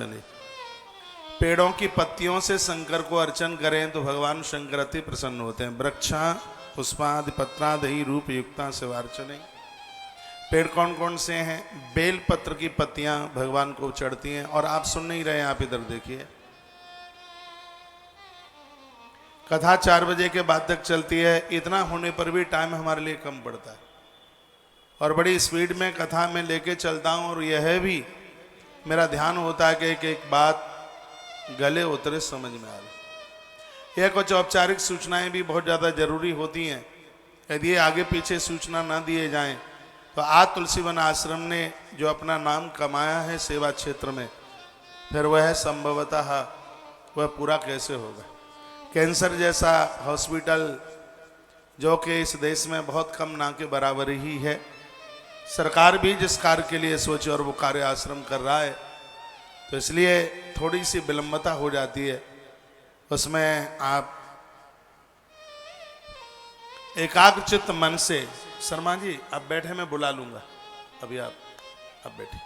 चलिए, पेड़ों की पत्तियों से शंकर को अर्चन करें तो भगवान शंकर अति प्रसन्न होते हैं। वृक्षा पुष्पादि पत्रादि रूप युक्ता से अर्चने। पेड़ कौन कौन से हैं? बेल पत्र की पत्तियां भगवान को चढ़ती हैं। और आप सुन नहीं रहे, आप इधर देखिए, कथा 4 बजे के बाद तक चलती है। इतना होने पर भी टाइम हमारे लिए कम पड़ता है और बड़ी स्पीड में कथा में लेके चलता हूं। और यह भी मेरा ध्यान होता है कि एक एक बात गले उतरे, समझ में आ रही। यह कुछ औपचारिक सूचनाएं भी बहुत ज़्यादा जरूरी होती हैं। यदि आगे पीछे सूचना ना दिए जाएं तो आज तुलसीवन आश्रम ने जो अपना नाम कमाया है सेवा क्षेत्र में, फिर वह संभवतः वह पूरा कैसे होगा। कैंसर जैसा हॉस्पिटल जो कि इस देश में बहुत कम ना के बराबर ही है, सरकार भी जिस कार्य के लिए सोचे और वो कार्य आश्रम कर रहा है, तो इसलिए थोड़ी सी विलंबता हो जाती है। उसमें आप एकाग्रचित्त मन से, शर्मा जी आप बैठे, मैं बुला लूंगा अभी, आप बैठे।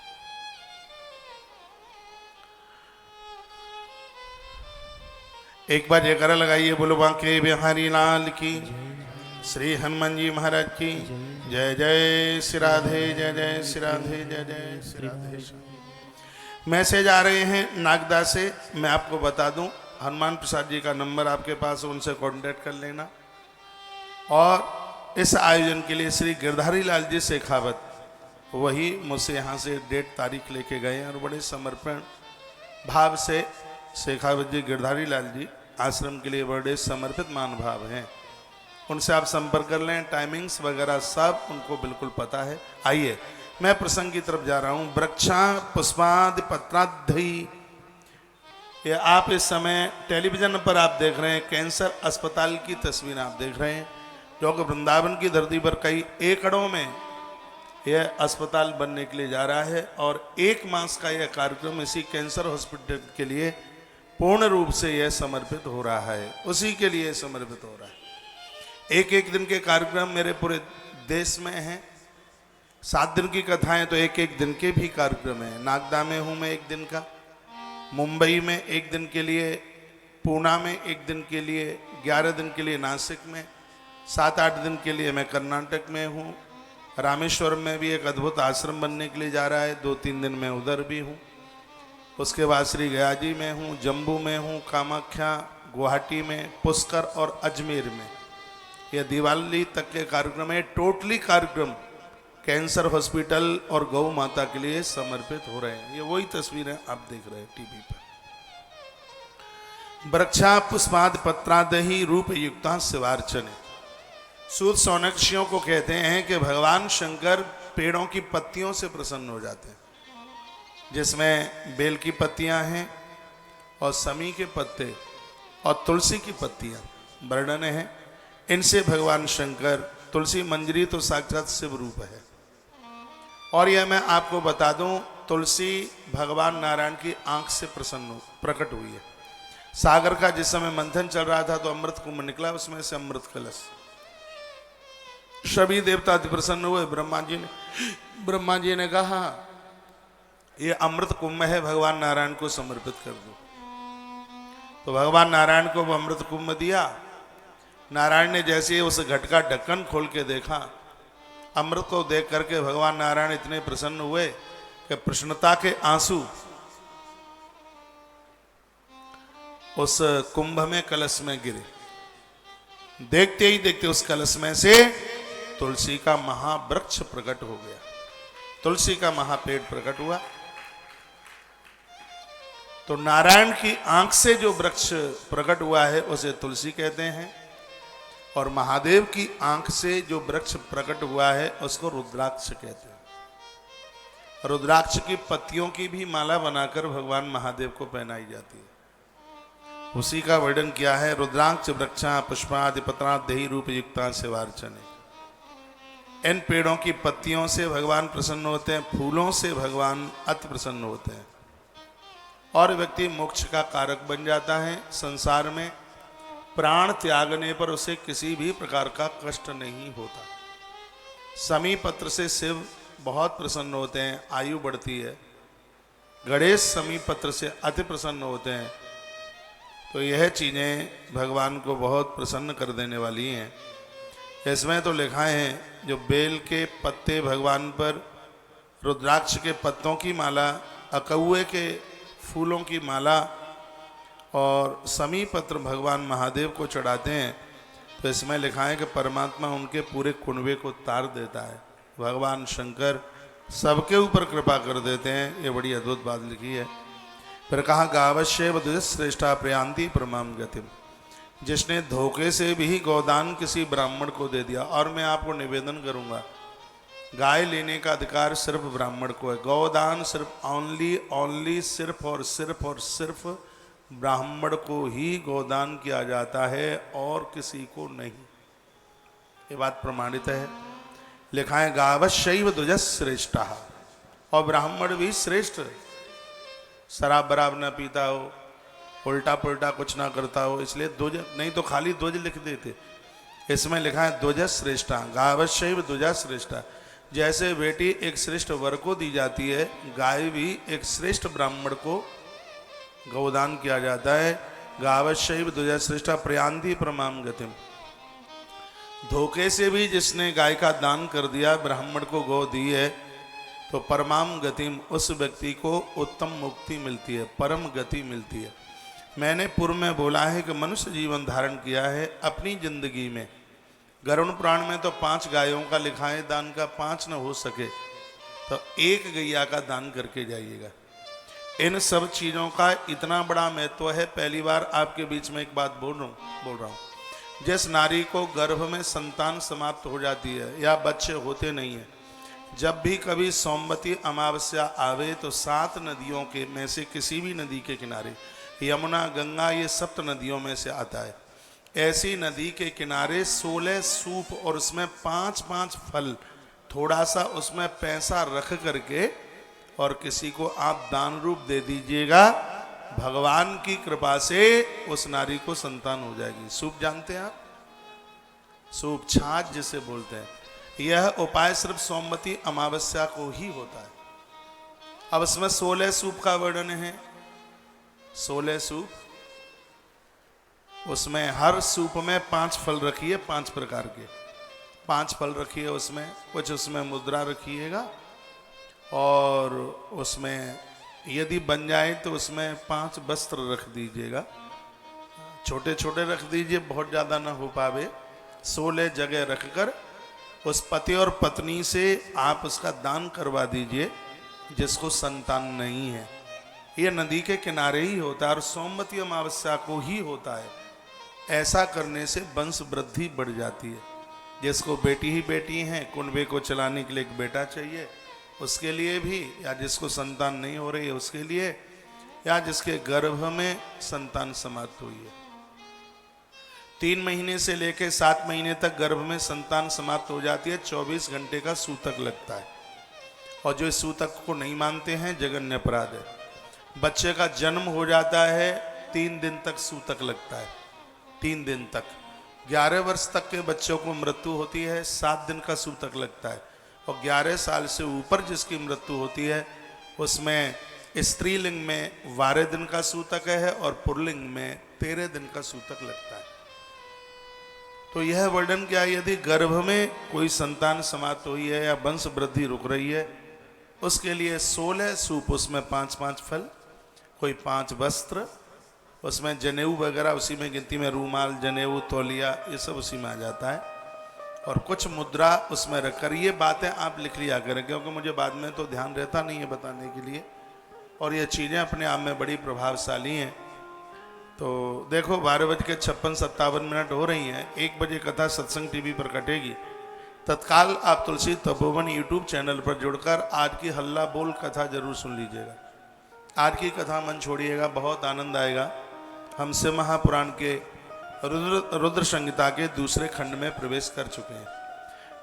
एक बार जयकारा लगाइए, बोलो बांके बिहारी लाल की, श्री हनुमान जी महाराज की जय। जय श्री राधे, जय जय श्री राधे, जय जय श्री राधे। मैसेज आ रहे हैं नागदा से, मैं आपको बता दूं, हनुमान प्रसाद जी का नंबर आपके पास, उनसे कांटेक्ट कर लेना। और इस आयोजन के लिए श्री गिरधारी लाल जी शेखावत वही मुझसे यहाँ से डेट तारीख लेके गए हैं और बड़े समर्पण भाव से शेखावत जी, गिरधारी लाल जी आश्रम के लिए बड़े समर्पित मान भाव हैं। उनसे आप संपर्क कर लें, टाइमिंग्स वगैरह सब उनको बिल्कुल पता है। आइए मैं प्रसंग की तरफ जा रहा हूं। वृक्षा पुष्पादि पत्रादि, ये आप इस समय टेलीविजन पर आप देख रहे हैं, कैंसर अस्पताल की तस्वीर आप देख रहे हैं, जो कि वृंदावन की धरती पर कई एकड़ों में यह अस्पताल बनने के लिए जा रहा है। और 1 मास का यह कार्यक्रम इसी कैंसर हॉस्पिटल के लिए पूर्ण रूप से यह समर्पित हो रहा है, उसी के लिए समर्पित हो रहा है। एक दिन के कार्यक्रम मेरे पूरे देश में हैं। 7 दिन की कथाएं तो एक दिन के भी कार्यक्रम हैं। नागदा में हूं मैं 1 दिन का, मुंबई में 1 दिन के लिए, पूना में 1 दिन के लिए, 11 दिन के लिए नासिक में, 7-8 दिन के लिए मैं कर्नाटक में हूं। रामेश्वरम में भी एक अद्भुत आश्रम बनने के लिए जा रहा है, 2-3 दिन में उधर भी हूं। उसके बाद श्री गया जी में हूँ, जम्मू में हूँ, कामाख्या, गुवाहाटी में, पुष्कर और अजमेर में। यह दिवाली तक के कार्यक्रम है। टोटली कार्यक्रम कैंसर हॉस्पिटल और गौ माता के लिए समर्पित हो रहे हैं। ये वही तस्वीरें आप देख रहे हैं टीवी पर। वृक्षा पुष्पादि पत्रादि रूप युक्ता शिवार्चने। सूत सौनक्षियों को कहते हैं कि भगवान शंकर पेड़ों की पत्तियों से प्रसन्न हो जाते हैं, जिसमें बेल की पत्तियां हैं और समी के पत्ते और तुलसी की पत्तियां वर्णन है। इनसे भगवान शंकर, तुलसी मंजरी तो साक्षात शिव रूप है। और यह मैं आपको बता दूं, तुलसी भगवान नारायण की आंख से प्रकट हुई है। सागर का जिस समय मंथन चल रहा था तो अमृत कुंभ निकला, उसमें से अमृत कलश, सभी देवता अति प्रसन्न हुए। ब्रह्मा जी ने कहा ये अमृत कुंभ है, भगवान नारायण को समर्पित कर दो। तो भगवान नारायण को वो अमृत कुंभ दिया। नारायण ने जैसे उस घट का ढक्कन खोल के देखा, अमृत को देख करके भगवान नारायण इतने प्रसन्न हुए कि प्रसन्नता के आंसू उस कुंभ में, कलश में गिरे। देखते ही देखते उस कलश में से तुलसी का महावृक्ष प्रकट हो गया, तुलसी का महापेड़ प्रकट हुआ। तो नारायण की आंख से जो वृक्ष प्रकट हुआ है उसे तुलसी कहते हैं, और महादेव की आंख से जो वृक्ष प्रकट हुआ है उसको रुद्राक्ष कहते हैं। रुद्राक्ष की पत्तियों की भी माला बनाकर भगवान महादेव को पहनाई जाती है। उसी का वर्णन किया है। रुद्राक्ष वृक्षा पुष्पादि पत्रादि रूप युक्ता शिवार्चने। इन पेड़ों की पत्तियों से भगवान प्रसन्न होते हैं, फूलों से भगवान अति प्रसन्न होते हैं, और व्यक्ति मोक्ष का कारक बन जाता है। संसार में प्राण त्यागने पर उसे किसी भी प्रकार का कष्ट नहीं होता। समी पत्र से शिव बहुत प्रसन्न होते हैं, आयु बढ़ती है। गणेश समी पत्र से अति प्रसन्न होते हैं। तो यह चीज़ें भगवान को बहुत प्रसन्न कर देने वाली हैं। इसमें तो लिखा है जो बेल के पत्ते भगवान पर, रुद्राक्ष के पत्तों की माला, अकौए के फूलों की माला और समी पत्र भगवान महादेव को चढ़ाते हैं, तो इसमें लिखा है कि परमात्मा उनके पूरे कुनबे को तार देता है। भगवान शंकर सबके ऊपर कृपा कर देते हैं। ये बड़ी अद्भुत बात लिखी है। फिर कहा गावश्यव श्रेष्ठा प्रयांति परमाम गतिम, जिसने धोखे से भी गोदान किसी ब्राह्मण को दे दिया। और मैं आपको निवेदन करूंगा, गाय लेने का अधिकार सिर्फ ब्राह्मण को है। गोदान सिर्फ ओनली सिर्फ और सिर्फ ब्राह्मण को ही गोदान किया जाता है और किसी को नहीं। ये बात प्रमाणित है। लिखा है गावश्यव द्विज श्रेष्ठा, और ब्राह्मण भी श्रेष्ठ। शराब बराब न पीता हो, उल्टा पुल्टा कुछ ना करता हो, इसलिए द्विज, नहीं तो खाली द्विज लिख देते। इसमें लिखा है द्विज श्रेष्ठा, गावश्यव द्विज श्रेष्ठा। जैसे बेटी एक श्रेष्ठ वर को दी जाती है, गाय भी एक श्रेष्ठ ब्राह्मण को गौदान किया जाता है। गावश्यव द्विज श्रेष्ठा प्रयांति परमाम गतिम, धोखे से भी जिसने गाय का दान कर दिया, ब्राह्मण को गौ दी है, तो परमाम गतिम, उस व्यक्ति को उत्तम मुक्ति मिलती है, परम गति मिलती है। मैंने पूर्व में बोला है कि मनुष्य जीवन धारण किया है अपनी जिंदगी में। गरुड़ पुराण में तो 5 गायों का लिखा है दान का, 5 न हो सके तो 1 गैया का दान करके जाइएगा। इन सब चीज़ों का इतना बड़ा महत्व है। पहली बार आपके बीच में एक बात बोल रहा हूँ। जिस नारी को गर्भ में संतान समाप्त हो जाती है या बच्चे होते नहीं है, जब भी कभी सोमवती अमावस्या आवे तो 7 नदियों के में से किसी भी नदी के किनारे, यमुना, गंगा, ये 7 नदियों में से आता है, ऐसी नदी के किनारे 16 सूप और उसमें 5-5 फल, थोड़ा सा उसमें पैसा रख करके और किसी को आप दान रूप दे दीजिएगा। भगवान की कृपा से उस नारी को संतान हो जाएगी। सूप जानते हैं आप? सूप, छाछ जिसे बोलते हैं। यह उपाय सिर्फ सोमवती अमावस्या को ही होता है। अब इसमें 16 सूप का वर्णन है। 16 सूप, उसमें हर सूप में 5 फल रखिए, 5 प्रकार के 5 फल रखिए। उसमें कुछ उसमें मुद्रा रखिएगा और उसमें यदि बन जाए तो उसमें 5 वस्त्र रख दीजिएगा। छोटे छोटे रख दीजिए, बहुत ज़्यादा ना हो पावे। 16 जगह रखकर उस पति और पत्नी से आप उसका दान करवा दीजिए जिसको संतान नहीं है। यह नदी के किनारे ही होता है और सोमवती अमावस्या को ही होता है। ऐसा करने से वंश वृद्धि बढ़ जाती है। जिसको बेटी ही बेटी हैं, कुनबे को चलाने के लिए एक बेटा चाहिए, उसके लिए भी, या जिसको संतान नहीं हो रही है उसके लिए, या जिसके गर्भ में संतान समाप्त हुई है। 3 महीने से लेकर 7 महीने तक गर्भ में संतान समाप्त हो जाती है। 24 घंटे का सूतक लगता है और जो इस सूतक को नहीं मानते हैं जघन्य अपराध है। बच्चे का जन्म हो जाता है, 3 दिन तक सूतक लगता है। 3 दिन तक। 11 वर्ष तक के बच्चों को मृत्यु होती है, 7 दिन का सूतक लगता है। और 11 साल से ऊपर जिसकी मृत्यु होती है उसमें स्त्रीलिंग में 12 दिन का सूतक है और पुल्लिंग में 13 दिन का सूतक लगता है। तो यह वर्णन क्या, यदि गर्भ में कोई संतान समाप्त हुई है या वंश वृद्धि रुक रही है, उसके लिए 16 सूप, उसमें 5-5 फल, कोई 5 वस्त्र, उसमें जनेऊ वगैरह उसी में गिनती में, रूमाल, जनेऊ, तौलिया, ये सब उसी में आ जाता है। और कुछ मुद्रा उसमें रखकर, ये बातें आप लिख लिया करें क्योंकि मुझे बाद में तो ध्यान रहता नहीं है बताने के लिए, और ये चीज़ें अपने आप में बड़ी प्रभावशाली हैं। तो देखो 12:56-57 हो रही हैं। 1 बजे कथा सत्संग टीवी पर कटेगी। तत्काल आप तुलसी तपोवन यूट्यूब चैनल पर जुड़कर आज की हल्ला बोल कथा जरूर सुन लीजिएगा। आज की कथा मन छोड़िएगा, बहुत आनंद आएगा। हम शिव महापुराण के रुद्र संहिता के दूसरे खंड में प्रवेश कर चुके हैं।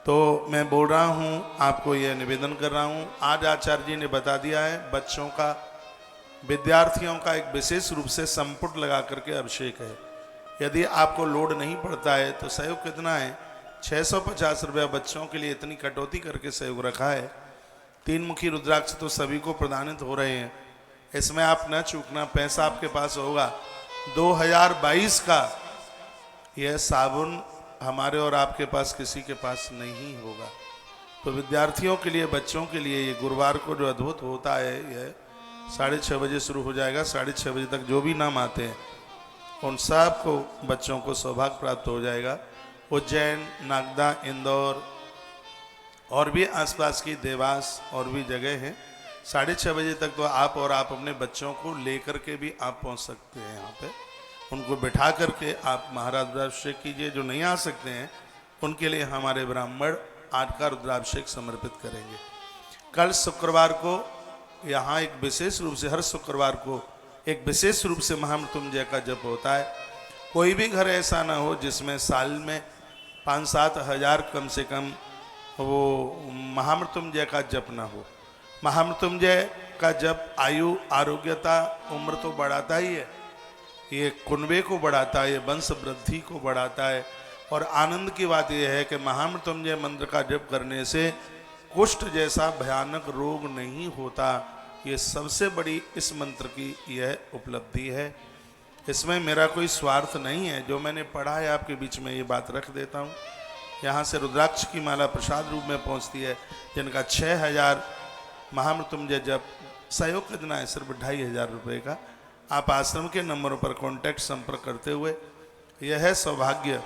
तो मैं बोल रहा हूँ, आपको यह निवेदन कर रहा हूँ, आज आचार्य जी ने बता दिया है बच्चों का, विद्यार्थियों का एक विशेष रूप से संपुट लगा करके अभिषेक है। यदि आपको लोड नहीं पड़ता है तो सहयोग कितना है, 650 रुपया बच्चों के लिए इतनी कटौती करके सहयोग रखा है। 3 मुखी रुद्राक्ष तो सभी को प्रदानित हो रहे हैं। इसमें आप न चूकना। पैसा आपके पास होगा 2022 का, यह साबुन हमारे और आपके पास किसी के पास नहीं होगा। तो विद्यार्थियों के लिए, बच्चों के लिए ये गुरुवार को जो अद्भुत होता है, यह 6:30 बजे शुरू हो जाएगा। 6:30 बजे तक जो भी नाम आते हैं उन सब को, बच्चों को सौभाग्य प्राप्त हो जाएगा। उज्जैन, नागदा, इंदौर और भी आसपास की देवास और भी जगह हैं। 6:30 बजे तक तो आप और आप अपने बच्चों को लेकर के भी आप पहुंच सकते हैं। यहाँ पे उनको बिठा करके आप महाराज रुद्राभिषेक कीजिए। जो नहीं आ सकते हैं उनके लिए हमारे ब्राह्मण आज का रुद्राभिषेक समर्पित करेंगे। कल शुक्रवार को यहाँ एक विशेष रूप से, हर शुक्रवार को एक विशेष रूप से महामृत्युंजय का जप होता है। कोई भी घर ऐसा ना हो जिसमें साल में 5-7 हज़ार कम से कम वो महामृत्युंजय का जप ना हो। महामृत्युंजय का जप आयु, आरोग्यता, उम्र तो बढ़ाता ही है, ये कुनबे को बढ़ाता है, ये वंश वृद्धि को बढ़ाता है। और आनंद की बात यह है कि महामृत्युंजय मंत्र का जप करने से कुष्ठ जैसा भयानक रोग नहीं होता। ये सबसे बड़ी इस मंत्र की यह उपलब्धि है। इसमें मेरा कोई स्वार्थ नहीं है। जो मैंने पढ़ा है आपके बीच में ये बात रख देता हूँ। यहाँ से रुद्राक्ष की माला प्रसाद रूप में पहुँचती है, जिनका 6000 महामृत्युंजय जप सहयोग कितना है, सिर्फ 2500 रुपये का। आप आश्रम के नंबरों पर कांटेक्ट संपर्क करते हुए यह है सौभाग्य,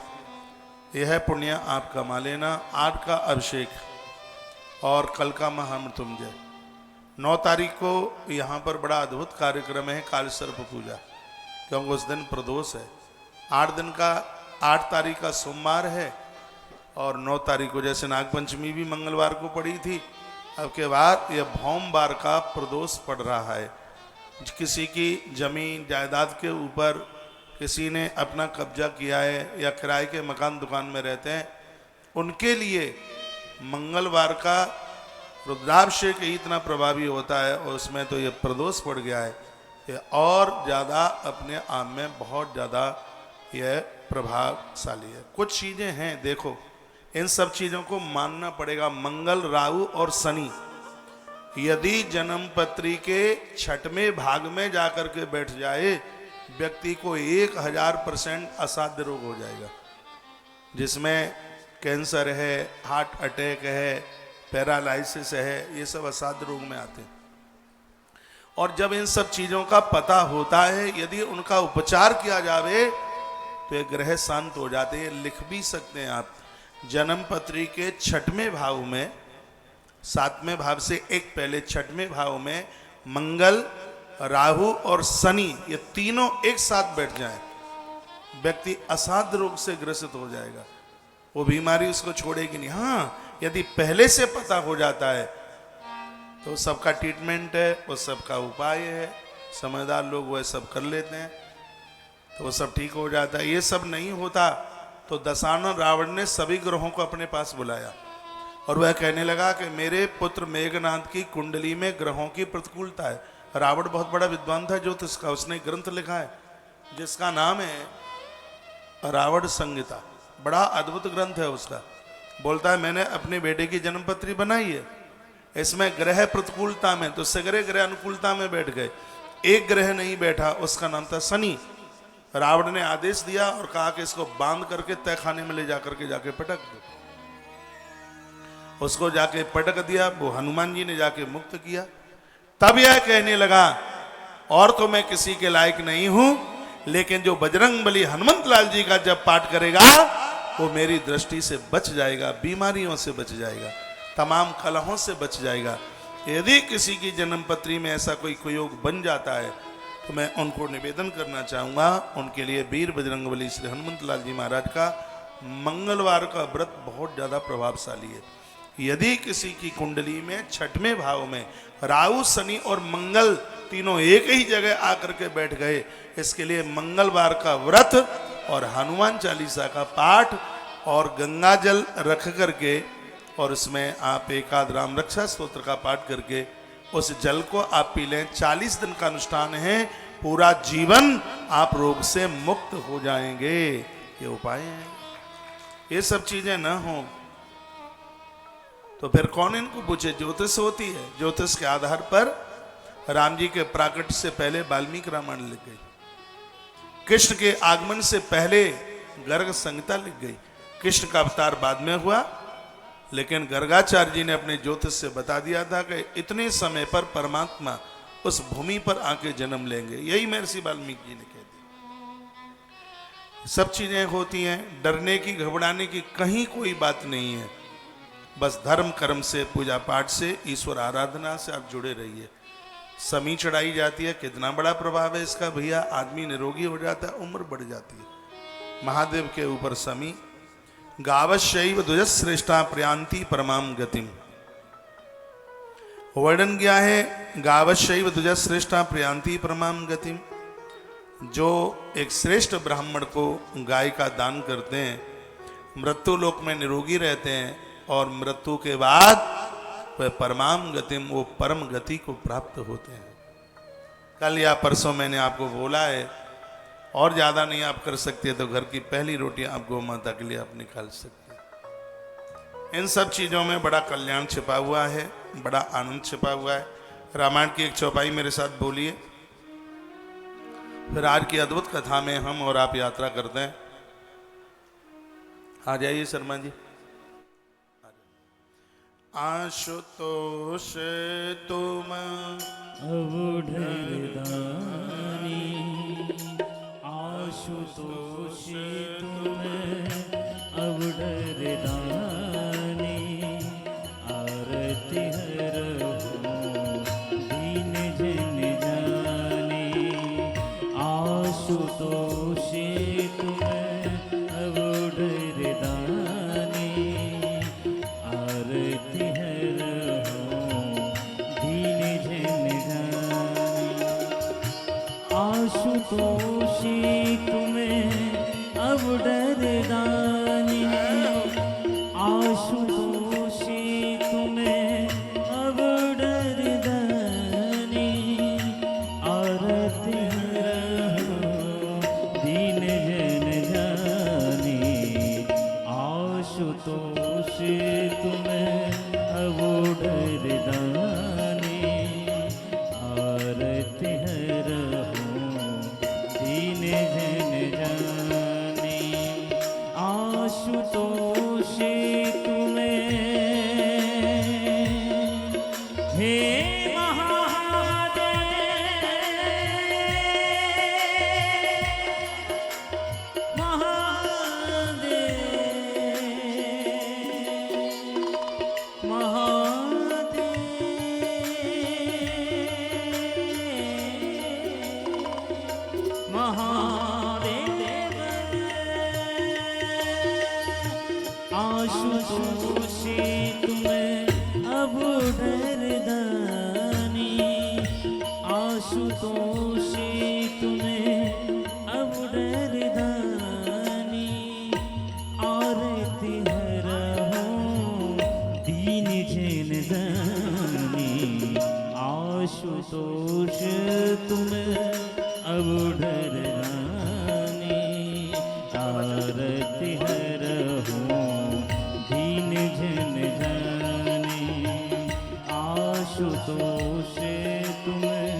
यह है पुण्य आप कमा लेना। आज का अभिषेक और कल का महामृत्युंजय। 9 तारीख को यहाँ पर बड़ा अद्भुत कार्यक्रम है, काल सर्प पूजा, क्योंकि उस दिन प्रदोष है। 8 तारीख का सोमवार है और 9 तारीख को, जैसे नागपंचमी भी मंगलवार को पड़ी थी, अब के बाद यह भौमवार का प्रदोष पड़ रहा है। किसी की जमीन जायदाद के ऊपर किसी ने अपना कब्जा किया है या किराए के मकान दुकान में रहते हैं, उनके लिए मंगलवार का रुद्राभिषेक ही इतना प्रभावी होता है, और उसमें तो ये प्रदोष पड़ गया है, ये और ज़्यादा अपने आप में बहुत ज़्यादा यह प्रभावशाली है। कुछ चीज़ें हैं, देखो इन सब चीज़ों को मानना पड़ेगा। मंगल, राहु और शनि यदि जन्म पत्री के 6वें भाग में जाकर के बैठ जाए, व्यक्ति को 1000% असाध्य रोग हो जाएगा, जिसमें कैंसर है, हार्ट अटैक है, पैरालाइसिस है, ये सब असाध्य रोग में आते हैं। और जब इन सब चीज़ों का पता होता है, यदि उनका उपचार किया जावे तो ये ग्रह शांत हो जाते हैं। लिख भी सकते हैं आप, जन्म पत्री के 6वें भाव में, 7वें भाव से एक पहले 6वें भाव में मंगल, राहु और शनि ये तीनों एक साथ बैठ जाएं, व्यक्ति असाध्य रोग से ग्रसित हो जाएगा। वो बीमारी उसको छोड़ेगी नहीं। हाँ, यदि पहले से पता हो जाता है तो सबका ट्रीटमेंट है, वो सबका उपाय है, समझदार लोग वह सब कर लेते हैं, तो वो सब ठीक हो जाता है। ये सब नहीं होता तो दशानन रावण ने सभी ग्रहों को अपने पास बुलाया और वह कहने लगा कि मेरे पुत्र मेघनाथ की कुंडली में ग्रहों की प्रतिकूलता है। रावण बहुत बड़ा विद्वान था ज्योतिष का, उसने ग्रंथ लिखा है जिसका नाम है रावण संहिता। बड़ा अद्भुत ग्रंथ है उसका। बोलता है मैंने अपने बेटे की जन्मपत्री बनाई है, इसमें ग्रह प्रतिकूलता में, तो सगरे ग्रह अनुकूलता में बैठ गए, एक ग्रह नहीं बैठा, उसका नाम था शनि। रावण ने आदेश दिया और कहा कि इसको बांध करके तय खाने में ले जाकर के जाके पटक दो। उसको जाके पटक दिया, वो हनुमान जी ने जाके मुक्त किया। तब यह कहने लगा और तो मैं किसी के लायक नहीं हूं, लेकिन जो बजरंगबली हनुमंत लाल जी का जब पाठ करेगा वो मेरी दृष्टि से बच जाएगा, बीमारियों से बच जाएगा, तमाम कलहों से बच जाएगा। यदि किसी की जन्मपत्री में ऐसा कोई कुयोग बन जाता है तो मैं उनको निवेदन करना चाहूँगा, उनके लिए वीर बजरंगबली श्री हनुमंत लाल जी महाराज का मंगलवार का व्रत बहुत ज़्यादा प्रभावशाली है। यदि किसी की कुंडली में 6वें भाव में राहु, शनि और मंगल तीनों एक ही जगह आकर के बैठ गए, इसके लिए मंगलवार का व्रत और हनुमान चालीसा का पाठ और गंगा जल रख करके, और उसमें आप एकाद राम रक्षा स्तोत्र का पाठ करके उस जल को आप पी लें। 40 दिन का अनुष्ठान है, पूरा जीवन आप रोग से मुक्त हो जाएंगे। ये उपाय हैं। ये सब चीजें न हो तो फिर कौन इनको पूछे? ज्योतिष होती है, ज्योतिष के आधार पर राम जी के प्राकट से पहले वाल्मीकि रामायण लिख गई, कृष्ण के आगमन से पहले गर्ग संहिता लिख गई। कृष्ण का अवतार बाद में हुआ, लेकिन गर्गाचार्य जी ने अपने ज्योतिष से बता दिया था कि इतने समय पर परमात्मा उस भूमि पर आके जन्म लेंगे। यही महर्षि वाल्मीकि जी ने कह दिया। सब चीजें होती हैं, डरने की घबराने की कहीं कोई बात नहीं है। बस धर्म कर्म से, पूजा पाठ से, ईश्वर आराधना से आप जुड़े रहिए। समी चढ़ाई जाती है, कितना बड़ा प्रभाव है इसका भैया। आदमी निरोगी हो जाता है, उम्र बढ़ जाती है। महादेव के ऊपर समी। गावश्यैव द्विजश्रेष्ठा प्रयांति परमाम गतिम। वर्णन क्या है? गावश्यैव द्विजश्रेष्ठा प्रयांति परमाम गतिम। जो एक श्रेष्ठ ब्राह्मण को गाय का दान करते हैं, मृत्यु लोक में निरोगी रहते हैं, और मृत्यु के बाद वह परमाम गतिम, वो परम गति को प्राप्त होते हैं। कल या परसों मैंने आपको बोला है, और ज़्यादा नहीं आप कर सकते तो घर की पहली रोटी आप गौ माता के लिए आप निकाल सकते हैं। इन सब चीज़ों में बड़ा कल्याण छिपा हुआ है, बड़ा आनंद छिपा हुआ है। रामायण की एक चौपाई मेरे साथ बोलिए, फिर आज की अद्भुत कथा में हम और आप यात्रा करते हैं। आ जाइए शर्मा जी। आशुतोष तुम अवढरदानी, आशुतोष तुम अवढरदानी, आरती हरहु दीन जन जानी। आशुतोष तुम अवढरदानी, आरती हरहु दीन जन जानी। आशुतोषी तुम्हें अब डरदानी, आशुतोषी तुम्हें अब डरदानी, आरती हरहु दीन जन जानी। आशुतोष तुम्हें अब डरदानी, आरती हरहु दीन जन जानी। आशुतोष तुम्हें हे महादेव, महादेव, आशुतोषी तुम्हें अब डरदानी, आशुतोषी तुम्हें अब डरदानी, आरती हरहु दीन जन जानी। आशुतोष तुम्हें अब डरदानी, आरती हरहु दीन जन जानी। आशुतोष तुम्हें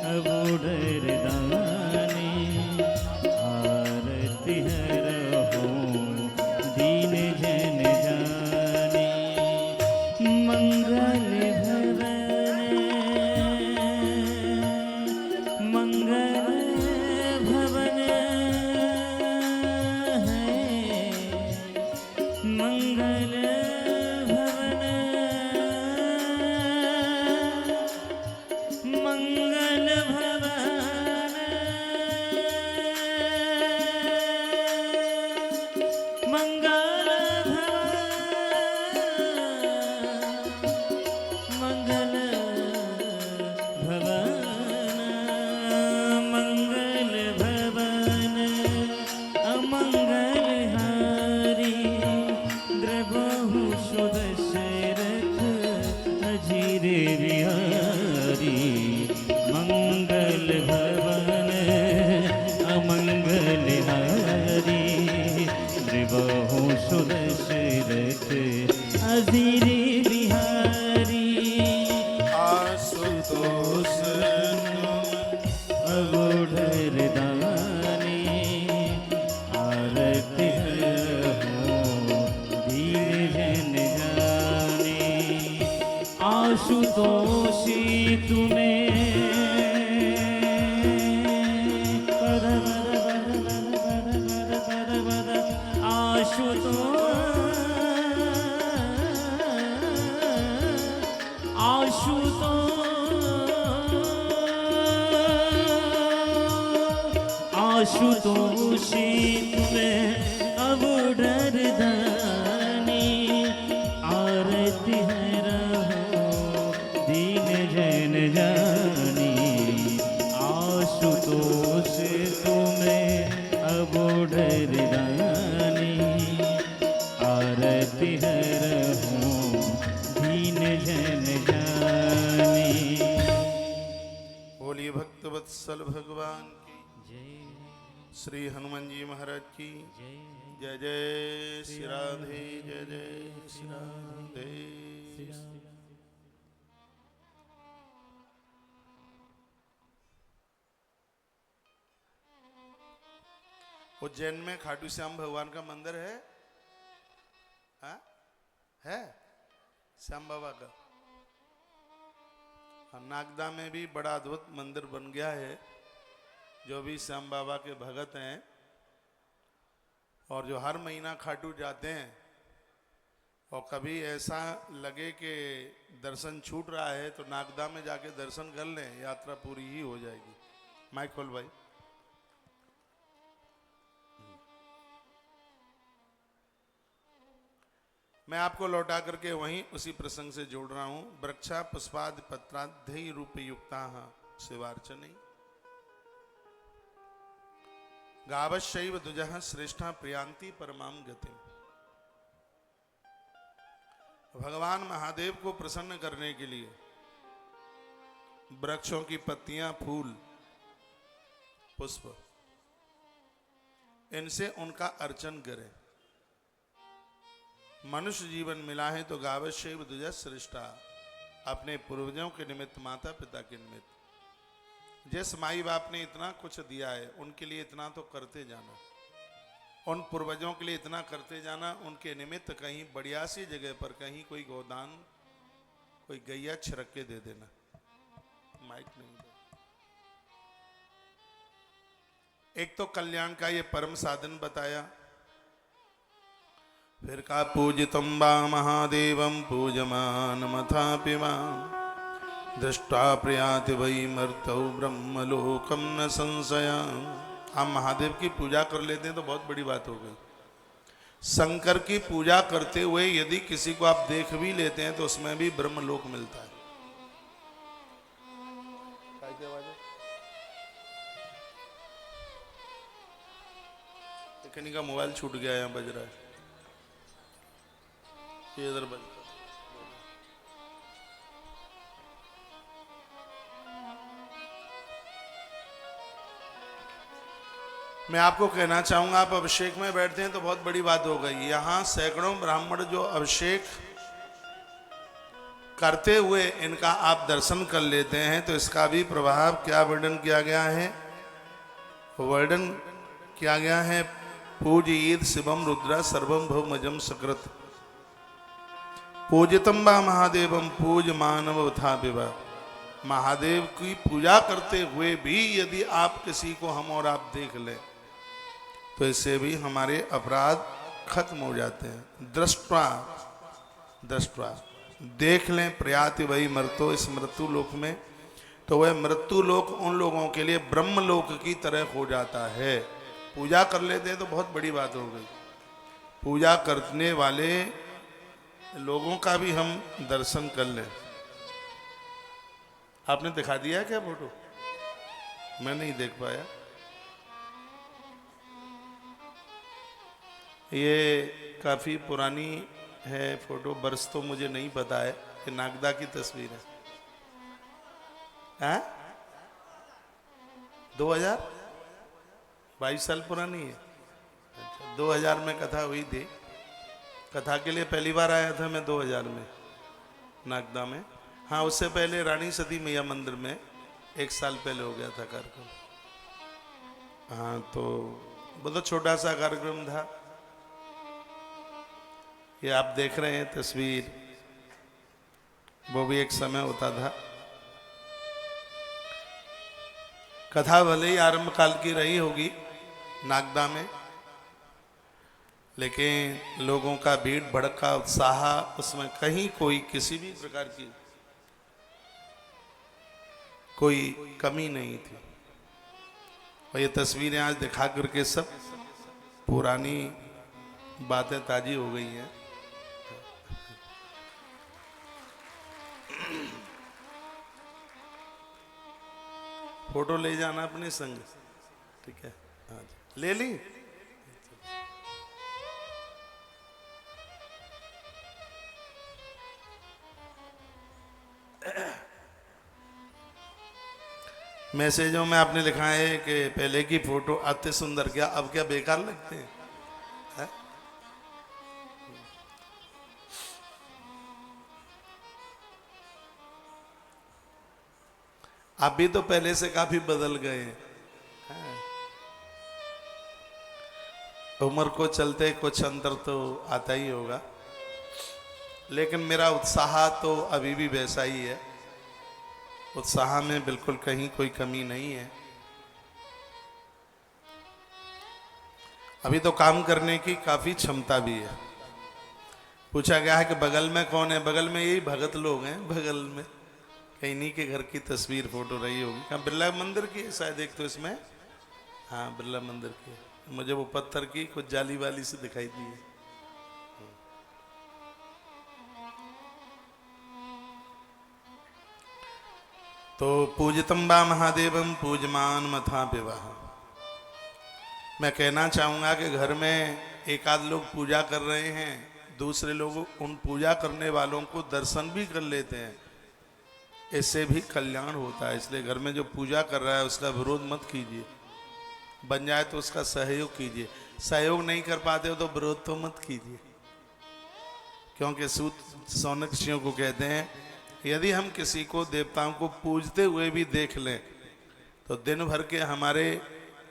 अब डरदानी, आरती हरहु दीन जन जानी। मंगल भवन है, मंगल भवन, मंगल भवन, मंगल भवन, मंगल भवन, मंगल भवन, अमंगल हारी, द्रवहु सुदशरथ अजीर बिहारी। मंगल भवन अमंगल हारी, द्रवहु सुदशरथ अजीर बिहारी। आशुतोष आशुतोषी तुम्हें अब डरदानी, आरती है रहो दीन जन जानी। आशुतोष तुम्हें अब डरदानी, आरती है रहो दीन जन जानी। बोलिए भक्तवत्सल भगवान की, जय श्री हनुमान जी महाराज की जय जय। जय श्री राधे, जय जय श्री राधे। उज्जैन में खाटू श्याम भगवान का मंदिर है? हाँ? है श्याम बाबा का। और नागदा में भी बड़ा अद्भुत मंदिर बन गया है। जो भी श्याम बाबा के भगत हैं और जो हर महीना खाटू जाते हैं, और कभी ऐसा लगे कि दर्शन छूट रहा है तो नागदा में जाके दर्शन कर लें, यात्रा पूरी ही हो जाएगी। माइक खोल भाई। मैं आपको लौटा करके वहीं उसी प्रसंग से जोड़ रहा हूं। वृक्षा पुष्पाद पत्राध्य रूप युक्ता शिवार्चनी, गावशैव दुजः श्रेष्ठा प्रियांति परमाम गति। भगवान महादेव को प्रसन्न करने के लिए वृक्षों की पत्तियां, फूल, पुष्प, इनसे उनका अर्चन करें। मनुष्य जीवन मिला है तो गावशैव दुजः श्रेष्ठा, अपने पूर्वजों के निमित्त, माता पिता के निमित्त, जिस माई बाप ने इतना कुछ दिया है उनके लिए इतना तो करते जाना, उन पूर्वजों के लिए इतना करते जाना। उनके निमित्त कहीं बढ़िया सी जगह पर कहीं कोई गोदान, कोई गैया छिड़क के दे देना। माइक नहीं दे। एक तो कल्याण का ये परम साधन बताया, फिर का पूजितं वा महादेवं पूजमान मथापि मां, दृष्ट्वा प्रयाति वै मर्तौ ब्रह्मलोकं न संशया। आप महादेव की पूजा कर लेते हैं तो बहुत बड़ी बात हो गई। शंकर की पूजा करते हुए यदि किसी को आप देख भी लेते हैं तो उसमें भी ब्रह्मलोक मिलता है। किन्हीं का मोबाइल छूट गया, यहाँ बज रहा है, ये इधर बज। मैं आपको कहना चाहूंगा, आप अभिषेक में बैठते हैं तो बहुत बड़ी बात हो गई। यहां सैकड़ों ब्राह्मण जो अभिषेक करते हुए इनका आप दर्शन कर लेते हैं तो इसका भी प्रभाव क्या वर्णन किया गया है? वर्णन किया गया है, पूजयेत् शिवम रुद्रा सर्वम भौमजम सकृत, पूजितम वा महादेवम पूज मानव था विवा। महादेव की पूजा करते हुए भी यदि आप किसी को, हम और आप देख लें तो इससे भी हमारे अपराध खत्म हो जाते हैं। दृष्टवा, दृष्टवा देख लें, प्रयाति वही मृतो, इस मृत्यु लोक में, तो वह मृत्यु लोक उन लोगों के लिए ब्रह्म लोक की तरह हो जाता है। पूजा कर लेते हैं तो बहुत बड़ी बात हो गई। पूजा करने वाले लोगों का भी हम दर्शन कर लें। आपने दिखा दिया क्या फोटो? मैं नहीं देख पाया। ये काफी पुरानी है फोटो, वर्ष तो मुझे नहीं पता है। ये नागदा की तस्वीर है। 2022 साल पुरानी है। अच्छा, 2000 में कथा हुई थी। कथा के लिए पहली बार आया था मैं 2000 में नागदा में। हाँ, उससे पहले रानी सती मैया मंदिर में 1 साल पहले हो गया था कार्यक्रम। हाँ, तो बहुत छोटा सा कार्यक्रम था। ये आप देख रहे हैं तस्वीर, वो भी एक समय होता था। कथा भले ही आरंभ काल की रही होगी नागदा में, लेकिन लोगों का भीड़ भड़का, उत्साह, उसमें कहीं कोई किसी भी प्रकार की कोई कमी नहीं थी। और ये तस्वीरें आज दिखा करके सब पुरानी बातें ताजी हो गई हैं। फोटो ले जाना अपने संग, ठीक है? हाँ जी, ले ली। मैसेजों में आपने लिखा है कि पहले की फोटो अति सुंदर, क्या अब क्या बेकार लगते हैं? है? आप भी तो पहले से काफी बदल गए हैं। उम्र को चलते कुछ अंतर तो आता ही होगा, लेकिन मेरा उत्साह तो अभी भी वैसा ही है। उत्साह में बिल्कुल कहीं कोई कमी नहीं है। अभी तो काम करने की काफी क्षमता भी है। पूछा गया है कि बगल में कौन है? बगल में यही भगत लोग हैं। बगल में कहीं इन्हीं के घर की तस्वीर फोटो रही होगी। कहाँ? बिरला मंदिर की है शायद एक तो इसमें। हाँ, बिरला मंदिर की। मुझे वो पत्थर की कुछ जाली वाली से दिखाई दी है। तो पूजितम बा महादेवम पूजमान मथा विवाह। मैं कहना चाहूंगा कि घर में एक आध लोग पूजा कर रहे हैं, दूसरे लोग उन पूजा करने वालों को दर्शन भी कर लेते हैं, इससे भी कल्याण होता है। इसलिए घर में जो पूजा कर रहा है उसका विरोध मत कीजिए, बन जाए तो उसका सहयोग कीजिए। सहयोग नहीं कर पाते हो तो विरोध तो मत कीजिए, क्योंकि सूत सौनक ऋषियों को कहते हैं यदि हम किसी को देवताओं को पूजते हुए भी देख लें तो दिन भर के हमारे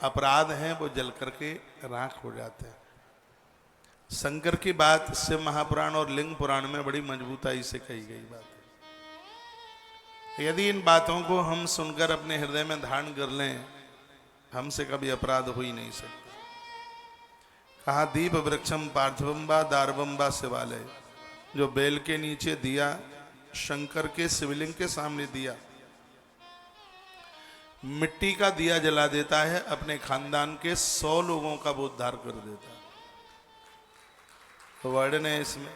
अपराध हैं वो जल करके राख हो जाते हैं। शंकर की बात शिव महापुराण और लिंग पुराण में बड़ी मजबूताई से कही गई बात है। यदि इन बातों को हम सुनकर अपने हृदय में धारण कर लें, हमसे कभी अपराध हो ही नहीं सकता। कहा दीप वृक्षम पार्थिवम्बा दारवम्बा शिवालय। जो बेल के नीचे दिया, शंकर के शिवलिंग के सामने दिया, मिट्टी का दिया जला देता है, अपने खानदान के 100 लोगों का वो उद्धार कर देता है। तो वर्णन है इसमें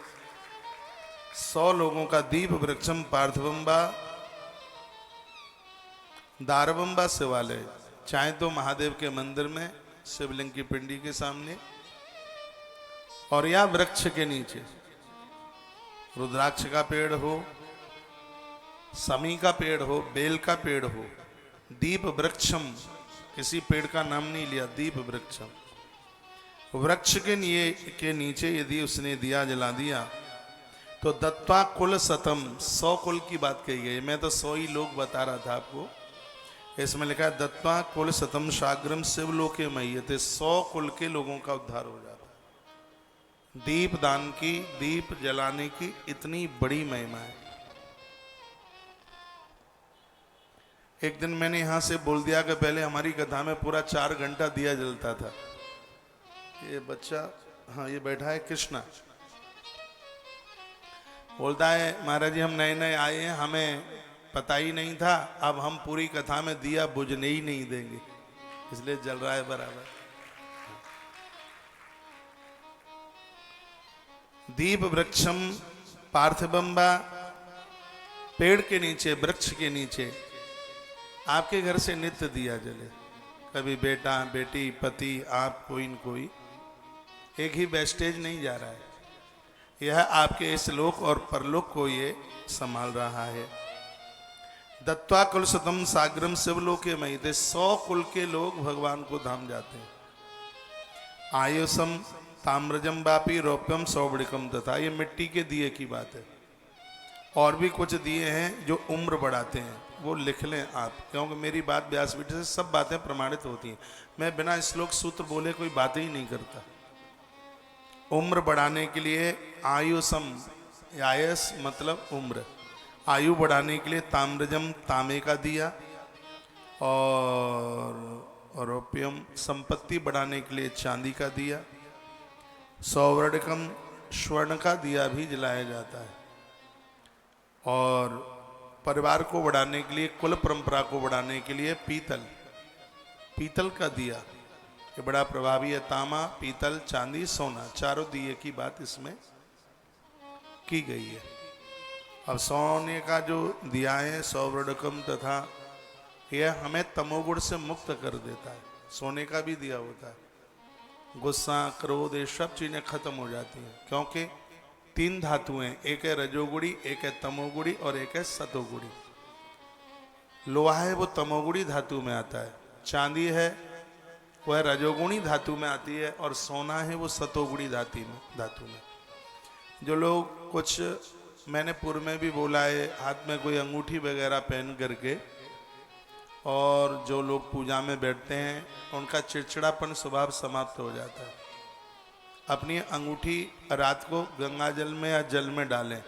100 लोगों का। दीप वृक्षम पार्थिवम्बा दारवम्बा शिवालय। चाहे तो महादेव के मंदिर में शिवलिंग की पिंडी के सामने, और या वृक्ष के नीचे, रुद्राक्ष का पेड़ हो, समी का पेड़ हो, बेल का पेड़ हो। दीप वृक्षम, किसी पेड़ का नाम नहीं लिया, दीप वृक्षम। वृक्ष के नीचे यदि उसने दिया जला दिया तो दत्वा कुल सतम, 100 कुल की बात कही गई। मैं तो 100 ही लोग बता रहा था आपको। इसमें लिखा है दत्वा कुल सतम साग्रम शिवलोके मय्यते। 100 कुल के लोगों का उद्धार हो जाता है। दीप दान की, दीप जलाने की इतनी बड़ी महिमा है। एक दिन मैंने यहां से बोल दिया कि पहले हमारी कथा में पूरा 4 घंटा दिया जलता था। ये बच्चा, हाँ ये बैठा है कृष्णा, बोलता है महाराज जी हम नए नए आए हैं, हमें पता ही नहीं था, अब हम पूरी कथा में दिया बुझने ही नहीं देंगे, इसलिए जल रहा है बराबर। दीप वृक्षम पार्थिवम्बा, पेड़ के नीचे, वृक्ष के नीचे। आपके घर से नित्य दिया जले, कभी बेटा बेटी पति आप कोई न कोई, एक ही वेस्टेज नहीं जा रहा है। यह आपके इस लोक और परलोक को ये संभाल रहा है। दत्वा कुल सतम साग्रम शिवलोके मय्यते। 100 कुल के लोग भगवान को धाम जाते हैं। आयुषम ताम्रजम वापी रौप्यम सौवड़िकम तथा। ये मिट्टी के दिए की बात है। और भी कुछ दिए हैं जो उम्र बढ़ाते हैं, वो लिख लें आप, क्योंकि मेरी बात व्यासपीठ से सब बातें प्रमाणित होती हैं। मैं बिना श्लोक सूत्र बोले कोई बातें ही नहीं करता। उम्र बढ़ाने के लिए आयुषम, आयस मतलब उम्र, आयु बढ़ाने के लिए ताम्रजम, तांबे का दिया, और रौप्यम संपत्ति बढ़ाने के लिए चांदी का दिया, सौवर्णकम स्वर्ण का दिया भी जलाया जाता है, और परिवार को बढ़ाने के लिए, कुल परंपरा को बढ़ाने के लिए पीतल, पीतल का दिया ये बड़ा प्रभावी है। तांबा, पीतल, चांदी, सोना, चारों दिए की बात इसमें की गई है। अब सोने का जो दिया है सौवर्णकम तथा, यह हमें तमोगुण से मुक्त कर देता है। सोने का भी दिया होता है, गुस्सा, क्रोध, ये सब चीजें खत्म हो जाती हैं, क्योंकि तीन धातुएं, एक है रजोगुड़ी, एक है तमोगुड़ी और एक है सतोगुड़ी। लोहा है वो तमोगुड़ी धातु में आता है, चांदी है वह रजोगुणी धातु में आती है, और सोना है वो सतोगुणी धातु में। जो लोग कुछ, मैंने पूर्व में भी बोला है, हाथ में कोई अंगूठी वगैरह पहन करके और जो लोग पूजा में बैठते हैं उनका चिड़चिड़ापन स्वभाव समाप्त हो जाता है। अपनी अंगूठी रात को गंगा जल में या जल में डालें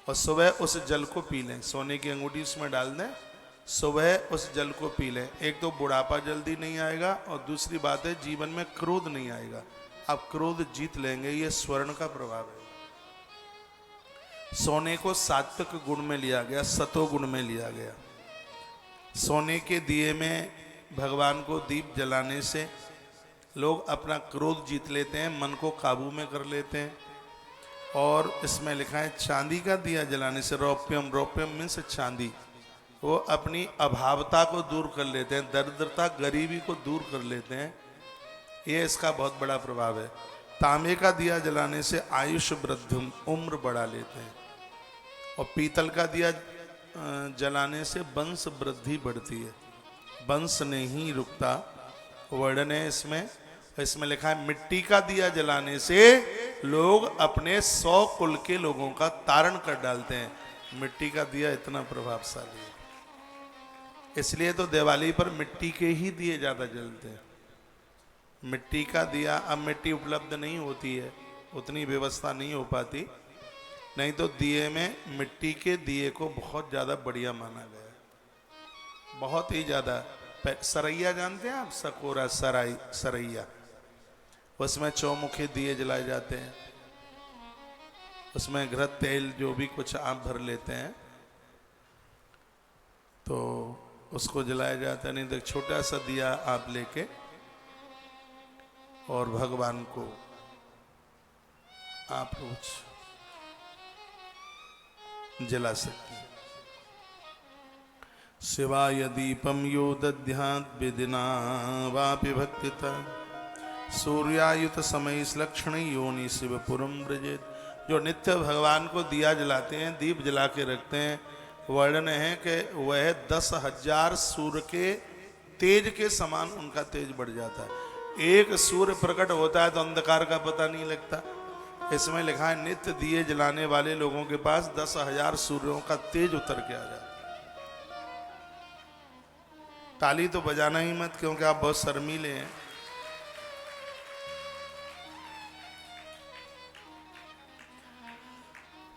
और सुबह उस जल को पी लें। सोने की अंगूठी उसमें डाल दें, सुबह उस जल को पी लें। एक तो बुढ़ापा जल्दी नहीं आएगा और दूसरी बात है जीवन में क्रोध नहीं आएगा। आप क्रोध जीत लेंगे, ये स्वर्ण का प्रभाव है। सोने को सात्विक गुण में लिया गया, सतो गुण में लिया गया। सोने के दिए में भगवान को दीप जलाने से लोग अपना क्रोध जीत लेते हैं, मन को काबू में कर लेते हैं। और इसमें लिखा है चांदी का दिया जलाने से, रौप्यम, रौप्यम मीन्स चांदी, वो अपनी अभावता को दूर कर लेते हैं, दरिद्रता, गरीबी को दूर कर लेते हैं। ये इसका बहुत बड़ा प्रभाव है। तांबे का दिया जलाने से आयुष वृद्धि, उम्र बढ़ा लेते हैं। और पीतल का दिया जलाने से वंश वृद्धि बढ़ती है, वंश नहीं रुकता। वर्णन है इसमें लिखा है मिट्टी का दिया जलाने से लोग अपने 100 कुल के लोगों का तारण कर डालते हैं। मिट्टी का दिया इतना प्रभावशाली है, इसलिए तो दिवाली पर मिट्टी के ही दिए ज्यादा जलते हैं। मिट्टी का दिया, अब मिट्टी उपलब्ध नहीं होती है, उतनी व्यवस्था नहीं हो पाती, नहीं तो दिए में मिट्टी के दिए को बहुत ज्यादा बढ़िया माना गया है, बहुत ही ज्यादा। सरैया जानते हैं आप, सकोरा, सरैया, उसमें चौमुखी दिए जलाए जाते हैं। उसमें घृत तेल जो भी कुछ आप भर लेते हैं तो उसको जलाया जाता है। नहीं तो छोटा सा दिया आप लेके और भगवान को आप रोज जला सकते हैं। शिवाय दीपम यो दध्यात् विदिना वापि भक्तिता, सूर्यायुत समय लक्षण योनि शिवपुरम व्रजेत। जो नित्य भगवान को दिया जलाते हैं, दीप जला के रखते हैं, वर्णन है कि वह 10,000 सूर्य के तेज के समान उनका तेज बढ़ जाता है। एक सूर्य प्रकट होता है तो अंधकार का पता नहीं लगता। इसमें लिखा है नित्य दिए जलाने वाले लोगों के पास 10,000 सूर्यों का तेज उतर के आ जाता है। ताली तो बजाना ही मत, क्योंकि आप बहुत शर्मीले हैं।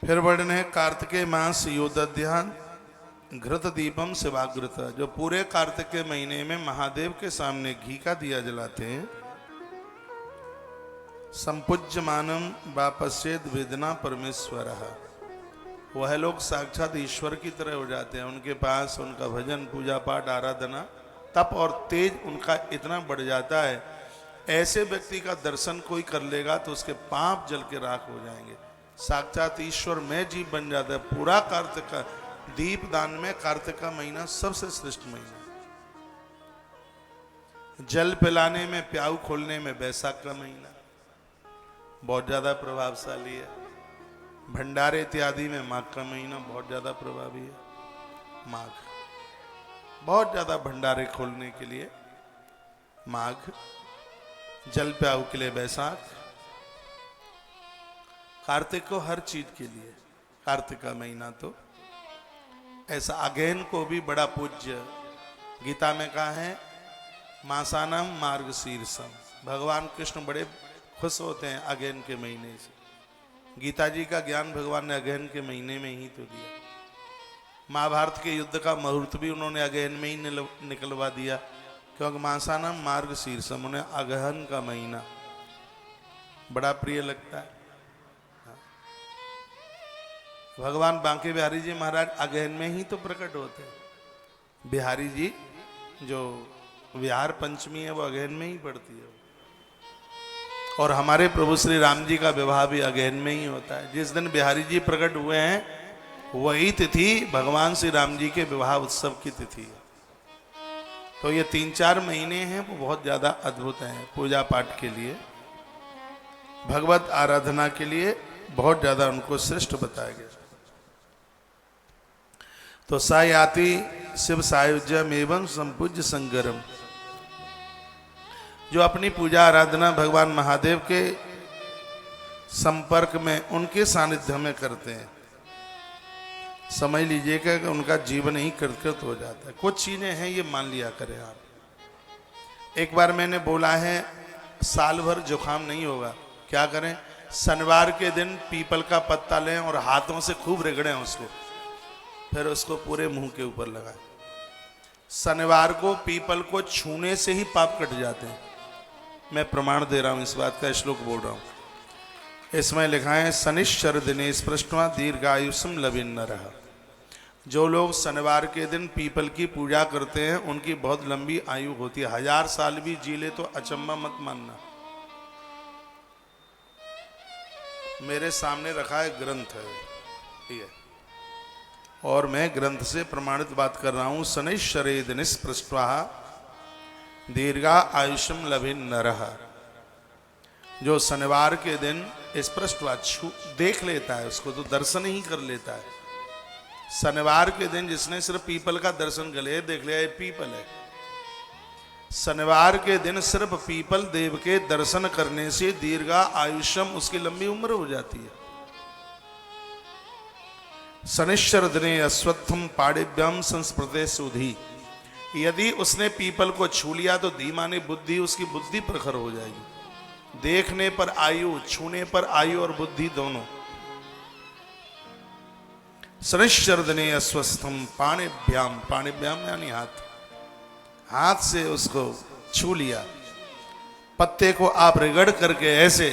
फिर वर्णन है कार्तिकेय मास योदध्यान घृत दीपम शिवाग्रत। जो पूरे कार्तिक के महीने में महादेव के सामने घी का दिया जलाते हैं, संपूज्यमानम वापस्येद वेदना परमेश्वर, वह लोग साक्षात ईश्वर की तरह हो जाते हैं। उनके पास उनका भजन, पूजा पाठ, आराधना, तप और तेज उनका इतना बढ़ जाता है, ऐसे व्यक्ति का दर्शन कोई कर लेगा तो उसके पाप जल के राख हो जाएंगे। साक्षात ईश्वर में जीव बन जाता है। पूरा कार्तिक का दीप दान में कार्तिक का महीना सबसे श्रेष्ठ महीना। जल पिलाने में, प्याऊ खोलने में बैसाख का महीना बहुत ज्यादा प्रभावशाली है। भंडारे इत्यादि में माघ का महीना बहुत ज्यादा प्रभावी है। माघ बहुत ज्यादा भंडारे खोलने के लिए माघ, जल प्याऊ के लिए बैसाख, कार्तिक को हर चीज के लिए कार्तिक का महीना तो ऐसा। अगेन को भी बड़ा पूज्य, गीता में कहा है मासानम मार्गशीर्षम। भगवान कृष्ण बड़े खुश होते हैं अगेन के महीने से। गीता जी का ज्ञान भगवान ने अगहन के महीने में ही तो दिया। महाभारत के युद्ध का मुहूर्त भी उन्होंने अगहन में ही निकलवा दिया, क्योंकि मासानम मार्गशीर्षम, उन्हें अगहन का महीना बड़ा प्रिय लगता है। भगवान बांके बिहारी जी महाराज अगहन में ही तो प्रकट होते हैं। बिहारी जी जो विहार पंचमी है वो अगहन में ही पड़ती है। और हमारे प्रभु श्री राम जी का विवाह भी अगहन में ही होता है। जिस दिन बिहारी जी प्रकट हुए हैं वही तिथि भगवान श्री राम जी के विवाह उत्सव की तिथि है। तो ये 3-4 महीने हैं वो बहुत ज्यादा अद्भुत हैं पूजा पाठ के लिए, भगवत आराधना के लिए बहुत ज्यादा उनको श्रेष्ठ बताया गया। तो सायाति शिव सायुज्यम एवं संपूज्य संगरम, जो अपनी पूजा आराधना भगवान महादेव के संपर्क में उनके सानिध्य में करते हैं, समझ लीजिएगा कि उनका जीवन ही कृतकृत हो जाता है। कुछ चीजें हैं ये मान लिया करें आप। एक बार मैंने बोला है साल भर जुकाम नहीं होगा, क्या करें? शनिवार के दिन पीपल का पत्ता लें और हाथों से खूब रगड़ें उसको, फिर उसको पूरे मुंह के ऊपर लगाएं। शनिवार को पीपल को छूने से ही पाप कट जाते हैं। मैं प्रमाण दे रहा हूं, इस बात का श्लोक बोल रहा हूं। इसमें लिखा है शनिश्चर दिने स्पृष्टवा दीर्घायुषम लविन्नरः। जो लोग शनिवार के दिन पीपल की पूजा करते हैं उनकी बहुत लंबी आयु होती है। 1000 साल भी जी ले तो अचंबा मत मानना। मेरे सामने रखा है ग्रंथ है ये, और मैं ग्रंथ से प्रमाणित बात कर रहा हूं। शनिश्चरे दिने स्पृष्टवा दीर्घा आयुषम लविन्नरः। जो शनिवार के दिन स्पृष्टवा देख लेता है उसको, तो दर्शन ही कर लेता है। शनिवार के दिन जिसने सिर्फ पीपल का दर्शन कर लिया, देख लिया ये पीपल है। शनिवार के दिन सिर्फ पीपल देव के दर्शन करने से दीर्घा आयुषम, उसकी लंबी उम्र हो जाती है। शनिश्चर दिने अश्वत्थम पाणिभ्याम संस्पृते सुधी। यदि उसने पीपल को छू लिया तो धीमानी बुद्धि, उसकी बुद्धि प्रखर हो जाएगी। देखने पर आयु, छूने पर आयु और बुद्धि दोनों। शनिश्चर दिने अस्वस्थम पाणिभ्याम, पाणिभ्याम यानी हाथ, हाथ से उसको छू लिया। पत्ते को आप रगड़ करके ऐसे,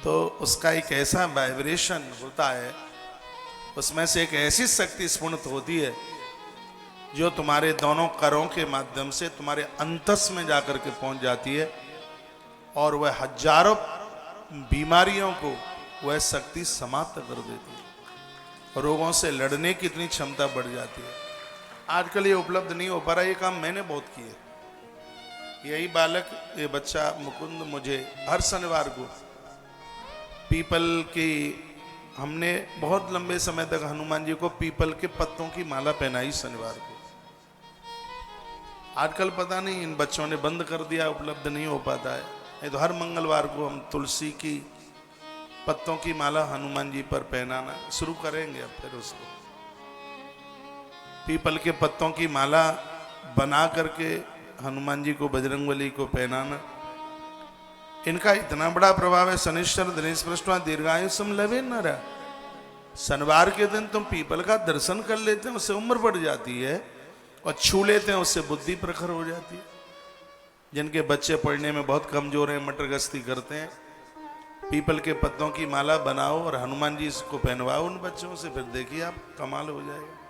तो उसका एक ऐसा वाइब्रेशन होता है, उसमें से एक ऐसी शक्ति स्फुरित होती है जो तुम्हारे दोनों करों के माध्यम से तुम्हारे अंतस में जाकर के पहुंच जाती है, और वह हजारों बीमारियों को वह शक्ति समाप्त कर देती है। रोगों से लड़ने की इतनी क्षमता बढ़ जाती है। आजकल ये उपलब्ध नहीं हो पा रहा, ये काम मैंने बहुत किए। यही बालक, ये बच्चा मुकुंद, मुझे हर शनिवार को पीपल की, हमने बहुत लंबे समय तक हनुमान जी को पीपल के पत्तों की माला पहनाई शनिवार को। आजकल पता नहीं इन बच्चों ने बंद कर दिया, उपलब्ध नहीं हो पाता है। नहीं तो हर मंगलवार को हम तुलसी की पत्तों की माला हनुमान जी पर पहनाना शुरू करेंगे। अब फिर उसको पीपल के पत्तों की माला बना करके हनुमान जी को, बजरंगबली को पहनाना, इनका इतना बड़ा प्रभाव है। शनिश्चर दिने स्पृष्टवा दीर्घायुषम लविन्नरः। शनिवार के दिन तुम पीपल का दर्शन कर लेते हैं, उससे उम्र बढ़ जाती है, और छू लेते हैं उससे बुद्धि प्रखर हो जाती है। जिनके बच्चे पढ़ने में बहुत कमजोर हैं, मटर गश्ती करते हैं, पीपल के पत्तों की माला बनाओ और हनुमान जी इसको पहनवाओ उन बच्चों से, फिर देखिए आप कमाल हो जाएगा।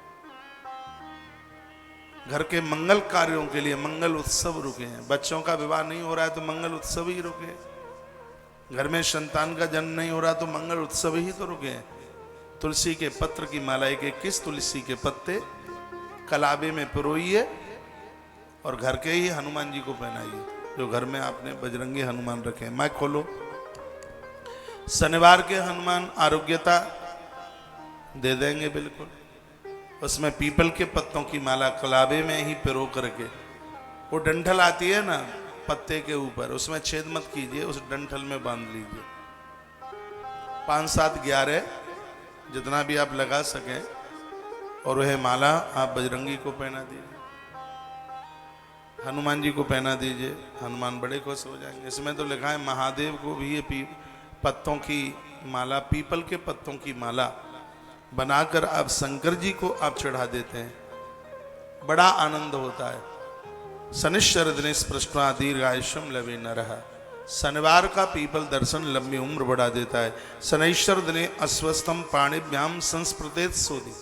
घर के मंगल कार्यों के लिए मंगल उत्सव रुके हैं। बच्चों का विवाह नहीं हो रहा है तो मंगल उत्सव ही रुके। घर में संतान का जन्म नहीं हो रहा तो मंगल उत्सव ही तो रुके हैं। तुलसी के पत्र की माला, 21 तुलसी के पत्ते कलाबे में पिरोइए और घर के ही हनुमान जी को पहनाइए, जो घर में आपने बजरंगी हनुमान रखे हैं। मैं खोलो, शनिवार के हनुमान आरोग्यता दे देंगे बिल्कुल। उसमें पीपल के पत्तों की माला कलाबे में ही पिरो करके, वो डंठल आती है ना पत्ते के ऊपर, उसमें छेद मत कीजिए, उस डंठल में बांध लीजिए। 5, 7, 11 जितना भी आप लगा सकें, और वह माला आप बजरंगी को पहना दीजिए, हनुमान जी को पहना दीजिए। हनुमान बड़े खुश हो जाएंगे। इसमें तो लिखा है महादेव को भी ये पत्तों की माला, पीपल के पत्तों की माला बनाकर आप शंकर जी को आप चढ़ा देते हैं, बड़ा आनंद होता है। शनिश्चर दिने स्पृष्टवा दीर्घायुषम लविन्नरः। शनिवार का पीपल दर्शन लंबी उम्र बढ़ा देता है। शनिश्चर दिने अस्वस्थम पाणिभ्याम संस्पृतेत सोधि।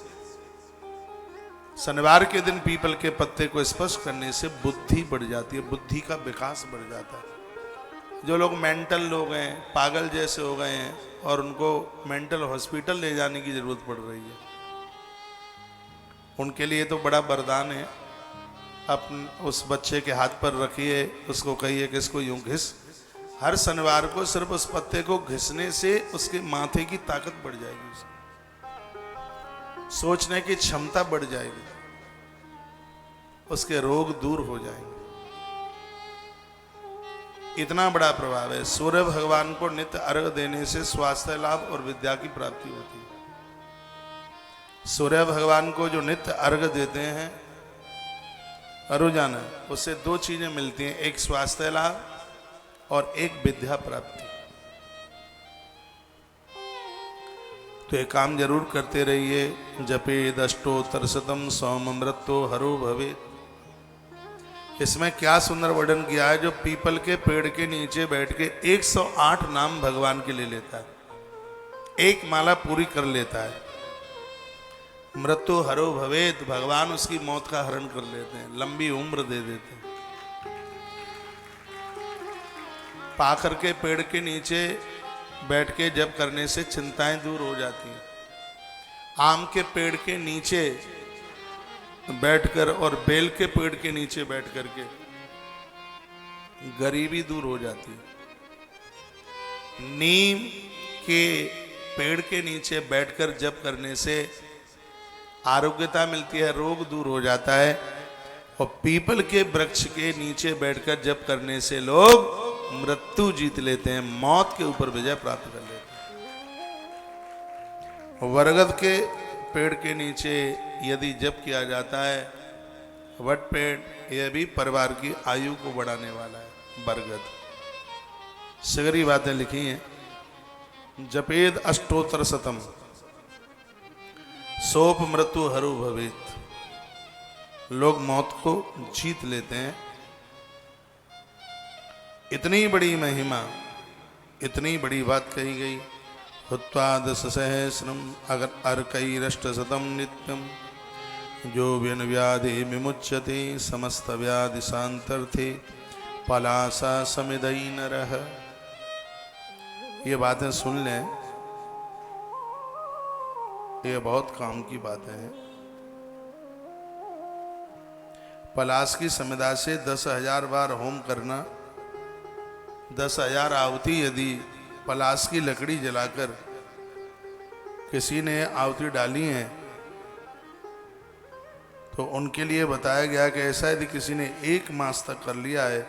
शनिवार के दिन पीपल के पत्ते को स्पर्श करने से बुद्धि बढ़ जाती है, बुद्धि का विकास बढ़ जाता है। जो लोग मेंटल लोग हैं, पागल जैसे हो गए हैं और उनको मेंटल हॉस्पिटल ले जाने की जरूरत पड़ रही है, उनके लिए तो बड़ा वरदान है। अपन उस बच्चे के हाथ पर रखिए, उसको कहिए कि इसको यूं घिस। हर शनिवार को सिर्फ उस पत्ते को घिसने से उसके माथे की ताकत बढ़ जाएगी, सोचने की क्षमता बढ़ जाएगी, उसके रोग दूर हो जाएंगे। इतना बड़ा प्रभाव है। सूर्य भगवान को नित्य अर्घ देने से स्वास्थ्य लाभ और विद्या की प्राप्ति होती है। सूर्य भगवान को जो नित्य अर्घ देते हैं रोजाना, उससे दो चीजें मिलती हैं, एक स्वास्थ्य लाभ और एक विद्या प्राप्ति। तो ये काम जरूर करते रहिए। जपेद अष्टोत्तर शतम सौमृतो हरो भवेत्। इसमें क्या सुंदर वर्णन किया है। जो पीपल के पेड़ के नीचे बैठ के 108 नाम भगवान के ले लेता है, एक माला पूरी कर लेता है, मृत्यु हरो भवेत्, भगवान उसकी मौत का हरण कर लेते हैं, लंबी उम्र दे देते हैं। पाखर के पेड़ के नीचे बैठ के जप करने से चिंताएं दूर हो जाती हैं। आम के पेड़ के नीचे बैठकर और बेल के पेड़ के नीचे बैठ करके गरीबी दूर हो जाती है। नीम के पेड़ के नीचे बैठकर जप करने से आरोग्यता मिलती है, रोग दूर हो जाता है। और पीपल के वृक्ष के नीचे बैठकर जप करने से लोग मृत्यु जीत लेते हैं, मौत के ऊपर विजय प्राप्त कर लेते हैं। बरगद के पेड़ के नीचे यदि जप किया जाता है, वट पेड़, यह भी परिवार की आयु को बढ़ाने वाला है। बरगद सगरी बातें लिखी हैं। जपेद अष्टोत्तर शतम सोप मृत्यु हरो भवेत्। लोग मौत को जीत लेते हैं। इतनी बड़ी महिमा, इतनी बड़ी बात कही गई। हुत्वा दश सहस्रम अगर अर्कैरष्ट शतम नित्यम जो व्यन व्याधि विमुच्यते समस्त व्याधि शांतर्थे पलासा समिदई नरः। ये बातें सुन लें, ये बहुत काम की बातें हैं। पलाश की समिदा से 10,000 बार होम करना, 10,000 आहुति यदि पलाश की लकड़ी जलाकर किसी ने आहुति डाली है तो उनके लिए बताया गया कि ऐसा यदि किसी ने 1 मास तक कर लिया है,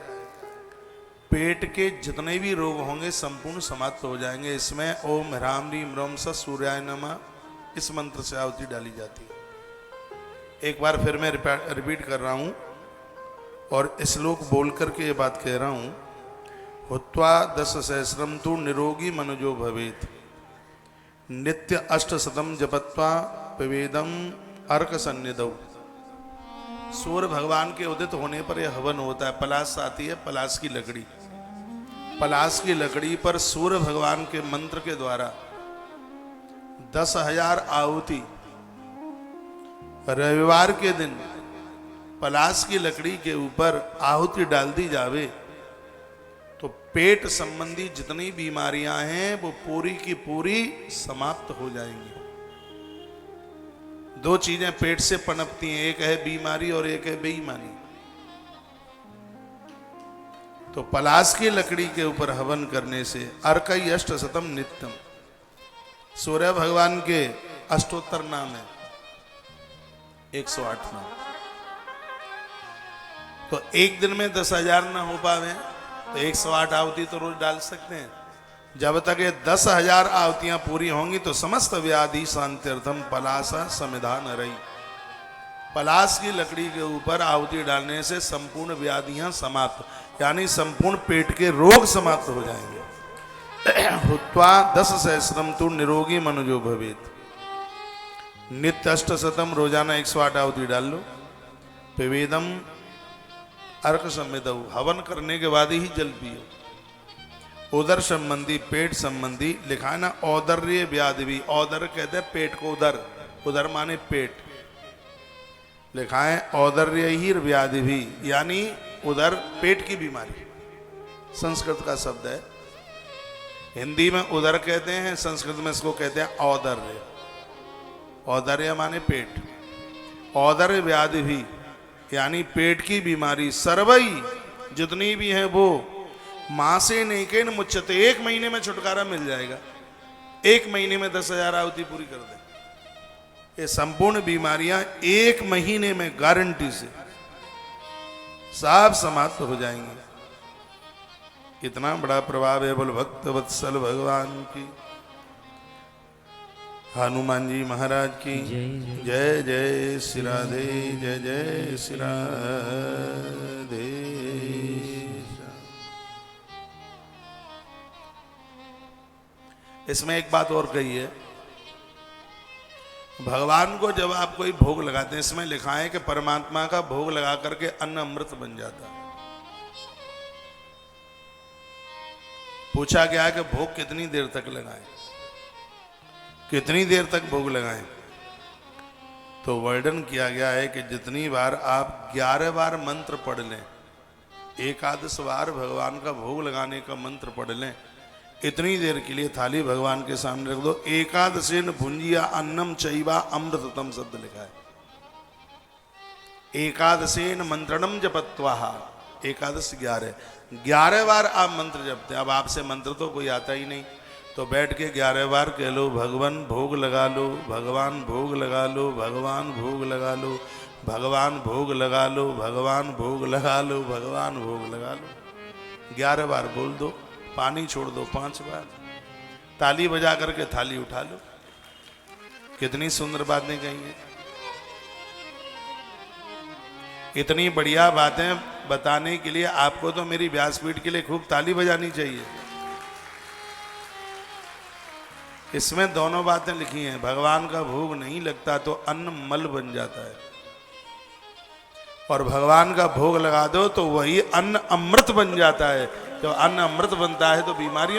पेट के जितने भी रोग होंगे संपूर्ण समाप्त हो जाएंगे। इसमें ओम ह्राम ह्रीम ह्रौम स सूर्याय नमः इस मंत्र से आहुति डाली जाती है। एक बार फिर मैं रिपीट कर रहा हूं और श्लोक बोल करके ये बात कह रहा हूं। हुत्वा दश सहस्रम तु निरोगी मनुजो भवेत् नित्य अष्ट शतम जपत्वा पिवेदम अर्क सन्निधौ। सूर्य भगवान के उदित होने पर यह हवन होता है। पलाश आती है, पलाश की लकड़ी, पलाश की लकड़ी पर सूर्य भगवान के मंत्र के द्वारा 10,000 आहुति रविवार के दिन पलाश की लकड़ी के ऊपर आहुति डाल दी जावे तो पेट संबंधी जितनी बीमारियां हैं वो पूरी की पूरी समाप्त हो जाएंगी। 2 चीजें पेट से पनपती हैं, एक है बीमारी और एक है बेईमानी। तो पलाश की लकड़ी के ऊपर हवन करने से अर्कई अष्ट शतम नित्यम, सूर्य भगवान के अष्टोत्तर नाम है, 108 नाम। तो एक दिन में 10,000 ना हो पावे तो 108 आहुति तो रोज डाल सकते हैं। जब तक ये 10,000 आहुतियां पूरी होंगी तो समस्त व्याधि शांत्यर्थम पलासा समिधान रही। पलाश की लकड़ी के ऊपर आहुति डालने से संपूर्ण व्याधियां समाप्त, यानी संपूर्ण पेट के रोग समाप्त हो जाएंगे। हुत्वा 10 सहस्रम तु निरोगी मनुजो भवेत्। नित्य अष्ट शतम, रोजाना 108 आहुति डाल लो। पिवेदम अर्क समिधौ, हवन करने के बाद ही जल पियो। उदर संबंधी, पेट संबंधी लिखा है ना, औदर्य व्याधि भी। औदर कहते हैं पेट को, उदर, उदर माने पेट। लिखा है औदर्य ही व्याधि भी, यानी उदर पेट की बीमारी, संस्कृत का शब्द है। हिंदी में उदर कहते हैं, संस्कृत में इसको कहते हैं औदर्य। औदर्य माने पेट। औदर्य व्याधि भी यानी पेट की बीमारी, सर्वई जितनी भी है वो मासे नेकेन मुच्यते, 1 महीने में छुटकारा मिल जाएगा। 1 महीने में 10,000 आहुति पूरी कर दे। ये संपूर्ण बीमारियां 1 महीने में गारंटी से सब समाप्त हो जाएंगी। कितना बड़ा प्रभाव है। बोल भक्त वत्सल भगवान की, हनुमान जी महाराज की जय जय श्री राधे, जय जय श्री राधे। इसमें एक बात और कही है, भगवान को जब आप कोई भोग लगाते हैं, इसमें लिखा है कि परमात्मा का भोग लगा करके अन्न अमृत बन जाता है। पूछा गया है कि भोग कितनी देर तक लगाएं, कितनी देर तक भोग लगाएं? तो वर्णन किया गया है कि जितनी बार आप 11 बार मंत्र पढ़ लें, 11 बार भगवान का भोग लगाने का मंत्र पढ़ लें, इतनी देर के लिए थाली भगवान के सामने रख दो। एकादशेन भुंजिया अन्नम चैवा अमृततम शब्द लिखा है। एकादशेन मंत्रणम जपत्वा, एकादश 11 बार आप मंत्र जपते हैं। अब आपसे मंत्र तो कोई आता ही नहीं, तो बैठ के 11 बार कह लो, भगवान भोग लगा लो, भगवान भोग लगा लो, भगवान भोग लगा लो, भगवान भोग लगा लो, भगवान भोग लगा लो, भगवान भोग लगा लो। 11 बार बोल दो, पानी छोड़ दो 5 बार, ताली बजा करके थाली उठा लो। कितनी सुंदर बातें कही हैं। इतनी बढ़िया बातें बताने के लिए आपको तो मेरी व्यासपीठ के लिए खूब ताली बजानी चाहिए। इसमें दोनों बातें लिखी हैं। भगवान का भोग नहीं लगता तो अन्न मल बन जाता है, और भगवान का भोग लगा दो तो वही अन्न अमृत बन जाता है। जब अन्न अमृत बनता है तो बीमारियों